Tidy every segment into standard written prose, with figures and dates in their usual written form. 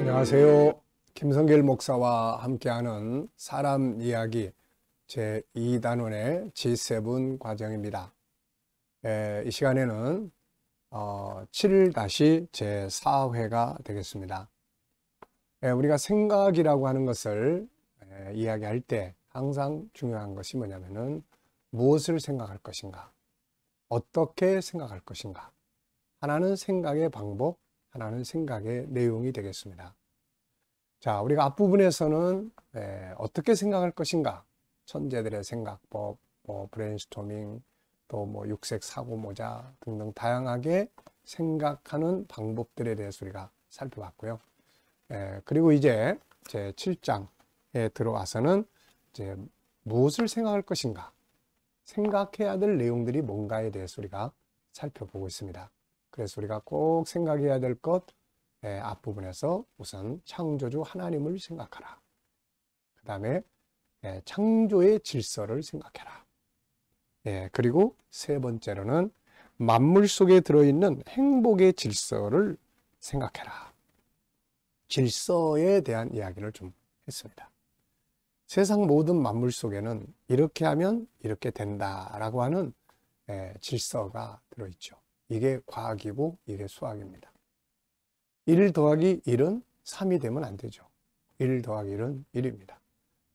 안녕하세요. 김성길 목사와 함께하는 사람 이야기 제2단원의 G7 과정입니다. 이 시간에는 7-제4회가 되겠습니다. 우리가 생각이라고 하는 것을 이야기할 때 항상 중요한 것이 뭐냐면은 무엇을 생각할 것인가, 어떻게 생각할 것인가. 하나는 생각의 방법, 하나는 생각의 내용이 되겠습니다. 자, 우리가 앞부분에서는 어떻게 생각할 것인가, 천재들의 생각법, 브레인스토밍, 또 육색 사고 모자 등등 다양하게 생각하는 방법들에 대해서 우리가 살펴봤고요. 그리고 이제 제 7장에 들어와서는 이제 무엇을 생각할 것인가, 생각해야 될 내용들이 뭔가에 대해서 우리가 살펴보고 있습니다. 그래서 우리가 꼭 생각해야 될 것, 앞부분에서 우선 창조주 하나님을 생각하라. 그 다음에 창조의 질서를 생각해라. 그리고 세 번째로는 만물 속에 들어있는 행복의 질서를 생각해라. 질서에 대한 이야기를 좀 했습니다. 세상 모든 만물 속에는 이렇게 하면 이렇게 된다라고 하는 질서가 들어있죠. 이게 과학이고 이게 수학입니다. 1 더하기 1은 3이 되면 안 되죠. 1 더하기 1은 1입니다.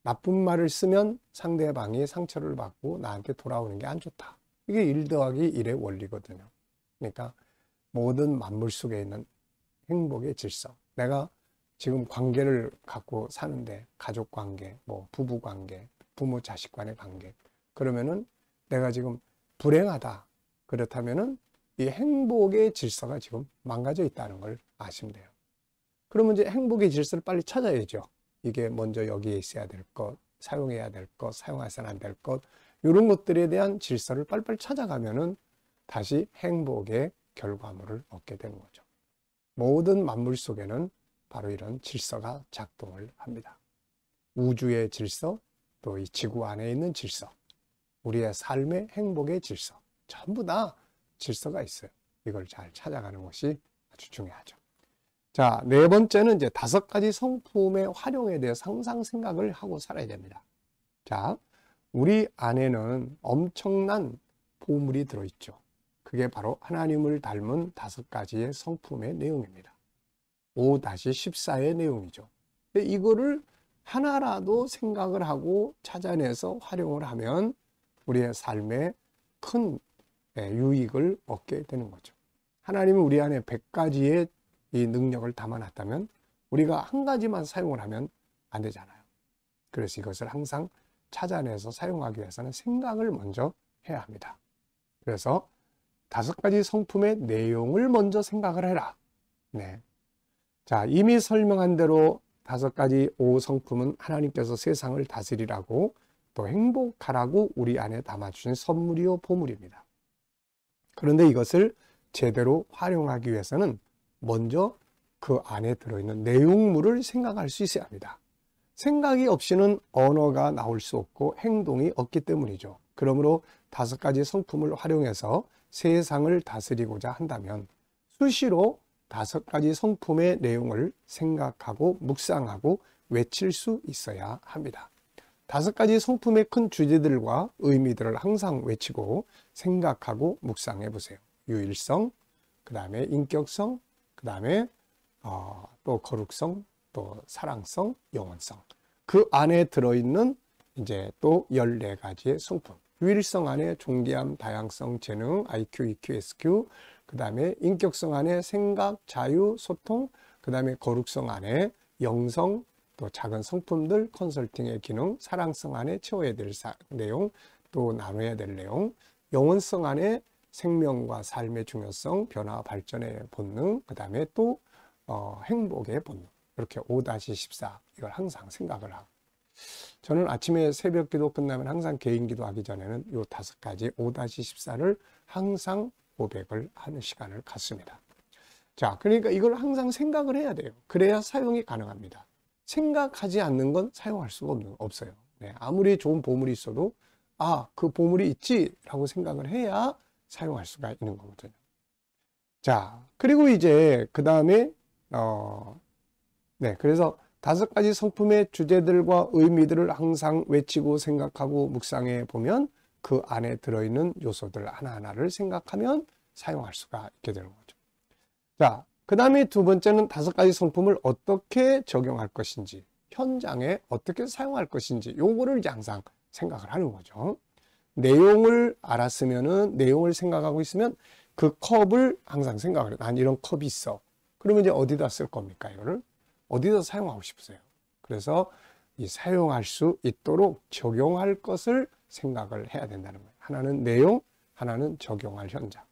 나쁜 말을 쓰면 상대방이 상처를 받고 나한테 돌아오는 게 안 좋다. 이게 1 더하기 1의 원리거든요. 그러니까 모든 만물 속에 있는 행복의 질서. 내가 지금 관계를 갖고 사는데 가족 관계, 부부 관계, 부모 자식 간의 관계. 그러면은 내가 지금 불행하다. 그렇다면은 이 행복의 질서가 지금 망가져 있다는 걸 아시면 돼요. 그러면 이제 행복의 질서를 빨리 찾아야죠. 이게 먼저 여기에 있어야 될 것, 사용해야 될 것, 사용해서는 안 될 것, 이런 것들에 대한 질서를 빨리빨리 찾아가면은 다시 행복의 결과물을 얻게 되는 거죠. 모든 만물 속에는 바로 이런 질서가 작동을 합니다. 우주의 질서, 또 이 지구 안에 있는 질서, 우리의 삶의 행복의 질서, 전부 다 질서가 있어요. 이걸 잘 찾아가는 것이 아주 중요하죠. 자, 네 번째는 이제 5가지 성품의 활용에 대해서 항상 생각을 하고 살아야 됩니다. 자, 우리 안에는 엄청난 보물이 들어있죠. 그게 바로 하나님을 닮은 5가지의 성품의 내용입니다. 5-14의 내용이죠. 이거를 하나라도 생각을 하고 찾아내서 활용을 하면 우리의 삶에 큰 유익을 얻게 되는 거죠. 하나님은 우리 안에 100가지의 이 능력을 담아놨다면 우리가 한 가지만 사용을 하면 안 되잖아요. 그래서 이것을 항상 찾아내서 사용하기 위해서는 생각을 먼저 해야 합니다. 그래서 5가지 성품의 내용을 먼저 생각을 해라. 네. 자, 이미 설명한 대로 5가지 5성품은 하나님께서 세상을 다스리라고 또 행복하라고 우리 안에 담아주신 선물이요 보물입니다. 그런데 이것을 제대로 활용하기 위해서는 먼저 그 안에 들어있는 내용물을 생각할 수 있어야 합니다. 생각이 없이는 언어가 나올 수 없고 행동이 없기 때문이죠. 그러므로 5가지 성품을 활용해서 세상을 다스리고자 한다면 수시로 5가지 성품의 내용을 생각하고 묵상하고 외칠 수 있어야 합니다. 5가지 성품의 큰 주제들과 의미들을 항상 외치고 생각하고 묵상해 보세요. 유일성, 그 다음에 인격성, 그 다음에 또 거룩성, 또 사랑성, 영원성. 그 안에 들어있는 이제 또 14가지의 성품. 유일성 안에 존귀함, 다양성, 재능, IQ, EQ, SQ, 그 다음에 인격성 안에 생각, 자유, 소통, 그 다음에 거룩성 안에 영성, 또 작은 성품들, 컨설팅의 기능, 사랑성 안에 채워야 될 내용, 또 나눠야 될 내용, 영원성 안에 생명과 삶의 중요성, 변화, 발전의 본능, 그 다음에 또 행복의 본능. 이렇게 5-14 이걸 항상 생각을 하고, 저는 아침에 새벽 기도 끝나면 항상 개인 기도하기 전에는 이 5가지 5-14를 항상 고백을 하는 시간을 갖습니다. 자, 그러니까 이걸 항상 생각을 해야 돼요. 그래야 사용이 가능합니다. 생각하지 않는 건 사용할 수가 없어요. 네, 아무리 좋은 보물이 있어도 그 보물이 있지 라고 생각을 해야 사용할 수가 있는 거거든요. 자, 그리고 이제 그 다음에 네, 그래서 5가지 성품의 주제들과 의미들을 항상 외치고 생각하고 묵상해 보면 그 안에 들어있는 요소들 하나하나를 생각하면 사용할 수가 있게 되는 거죠. 자, 그 다음에 두 번째는 5가지 성품을 어떻게 적용할 것인지, 현장에 어떻게 사용할 것인지, 요거를 이제 항상 생각을 하는 거죠. 내용을 알았으면은, 내용을 생각하고 있으면 그 컵을 항상 생각을 해요. 난 이런 컵이 있어. 그러면 이제 어디다 쓸 겁니까? 이거를 어디다 사용하고 싶으세요? 그래서 이 사용할 수 있도록 적용할 것을 생각을 해야 된다는 거예요. 하나는 내용, 하나는 적용할 현장.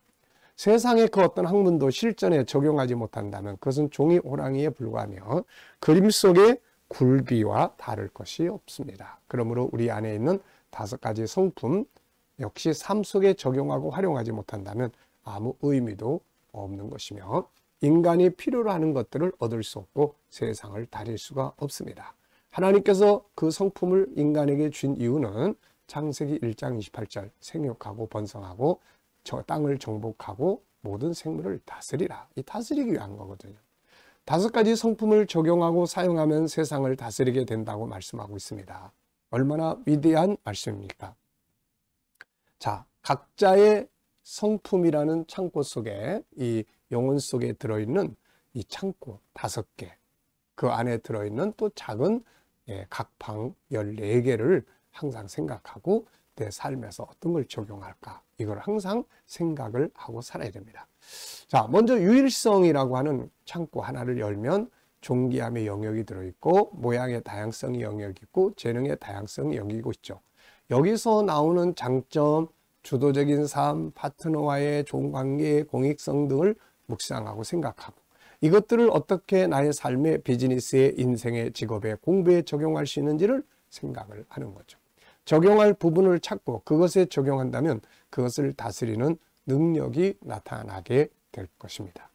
세상의 그 어떤 학문도 실전에 적용하지 못한다면 그것은 종이 호랑이에 불과하며 그림 속의 굴비와 다를 것이 없습니다. 그러므로 우리 안에 있는 5가지 성품 역시 삶 속에 적용하고 활용하지 못한다면 아무 의미도 없는 것이며 인간이 필요로 하는 것들을 얻을 수 없고 세상을 다릴 수가 없습니다. 하나님께서 그 성품을 인간에게 준 이유는 창세기 1장 28절 생육하고 번성하고 저 땅을 정복하고 모든 생물을 다스리라. 이 다스리기 위한 거거든요. 5가지 성품을 적용하고 사용하면 세상을 다스리게 된다고 말씀하고 있습니다. 얼마나 위대한 말씀입니까? 자, 각자의 성품이라는 창고 속에 이 영혼 속에 들어있는 이 창고 5개, 그 안에 들어있는 또 작은 각 방 14개를 항상 생각하고 내 삶에서 어떤 걸 적용할까, 이걸 항상 생각을 하고 살아야 됩니다. 자, 먼저 유일성이라고 하는 창고 하나를 열면 존귀함의 영역이 들어있고 모양의 다양성이 영역이 있고 재능의 다양성이 영역이고 있죠. 여기서 나오는 장점, 주도적인 삶, 파트너와의 좋은 관계, 공익성 등을 묵상하고 생각하고 이것들을 어떻게 나의 삶의 비즈니스에, 인생의, 직업에, 공부에 적용할 수 있는지를 생각을 하는 거죠. 적용할 부분을 찾고 그것에 적용한다면 그것을 다스리는 능력이 나타나게 될 것입니다.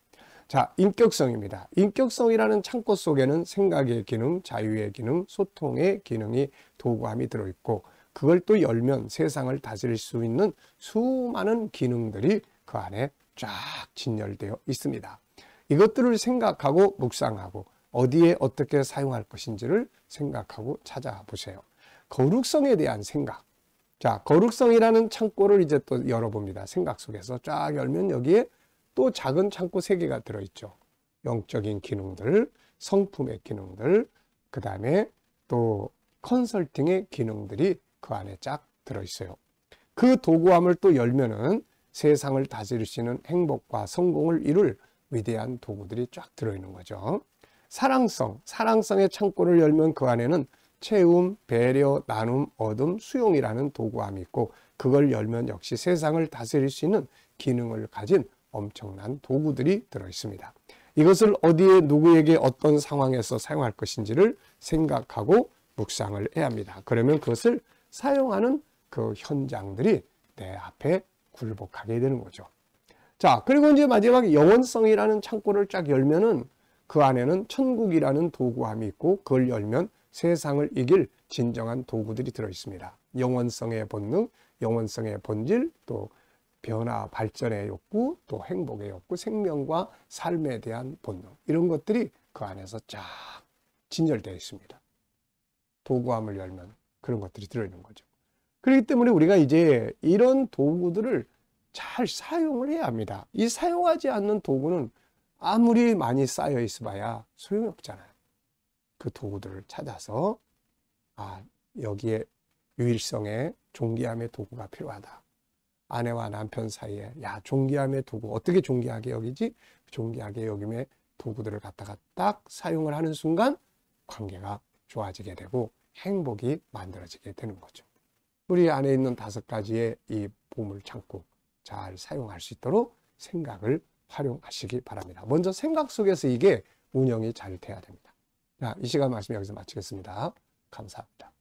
자, 인격성입니다. 인격성이라는 창고 속에는 생각의 기능, 자유의 기능, 소통의 기능이 도구함이 들어있고 그걸 또 열면 세상을 다스릴 수 있는 수많은 기능들이 그 안에 쫙 진열되어 있습니다. 이것들을 생각하고 묵상하고 어디에 어떻게 사용할 것인지를 생각하고 찾아보세요. 거룩성에 대한 생각. 자, 거룩성이라는 창고를 이제 또 열어봅니다. 생각 속에서 쫙 열면 여기에 또 작은 창고 3개가 들어있죠. 영적인 기능들, 성품의 기능들, 그 다음에 또 컨설팅의 기능들이 그 안에 쫙 들어있어요. 그 도구함을 또 열면은 세상을 다스릴 수 있는 행복과 성공을 이룰 위대한 도구들이 쫙 들어있는 거죠. 사랑성, 사랑성의 창고를 열면 그 안에는 채움, 배려, 나눔, 얻음, 수용이라는 도구함이 있고 그걸 열면 역시 세상을 다스릴 수 있는 기능을 가진 엄청난 도구들이 들어있습니다. 이것을 어디에 누구에게 어떤 상황에서 사용할 것인지를 생각하고 묵상을 해야 합니다. 그러면 그것을 사용하는 그 현장들이 내 앞에 굴복하게 되는 거죠. 자, 그리고 이제 마지막 영원성이라는 창고를 쫙 열면은 그 안에는 천국이라는 도구함이 있고 그걸 열면 세상을 이길 진정한 도구들이 들어있습니다. 영원성의 본능, 영원성의 본질, 또 변화, 발전의 욕구, 또 행복의 욕구, 생명과 삶에 대한 본능, 이런 것들이 그 안에서 쫙 진열되어 있습니다. 도구함을 열면 그런 것들이 들어있는 거죠. 그렇기 때문에 우리가 이제 이런 도구들을 잘 사용을 해야 합니다. 이 사용하지 않는 도구는 아무리 많이 쌓여 있어봐야 소용이 없잖아요. 그 도구들을 찾아서 여기에 유일성의 존귀함의 도구가 필요하다. 아내와 남편 사이에 존귀함의 도구 어떻게 존귀하게 여기지? 존귀하게 여김의 도구들을 갖다가 딱 사용을 하는 순간 관계가 좋아지게 되고 행복이 만들어지게 되는 거죠. 우리 안에 있는 5가지의 이 보물 창고 잘 사용할 수 있도록 생각을 활용하시기 바랍니다. 먼저 생각 속에서 이게 운영이 잘 돼야 됩니다. 자, 이 시간 말씀 여기서 마치겠습니다. 감사합니다.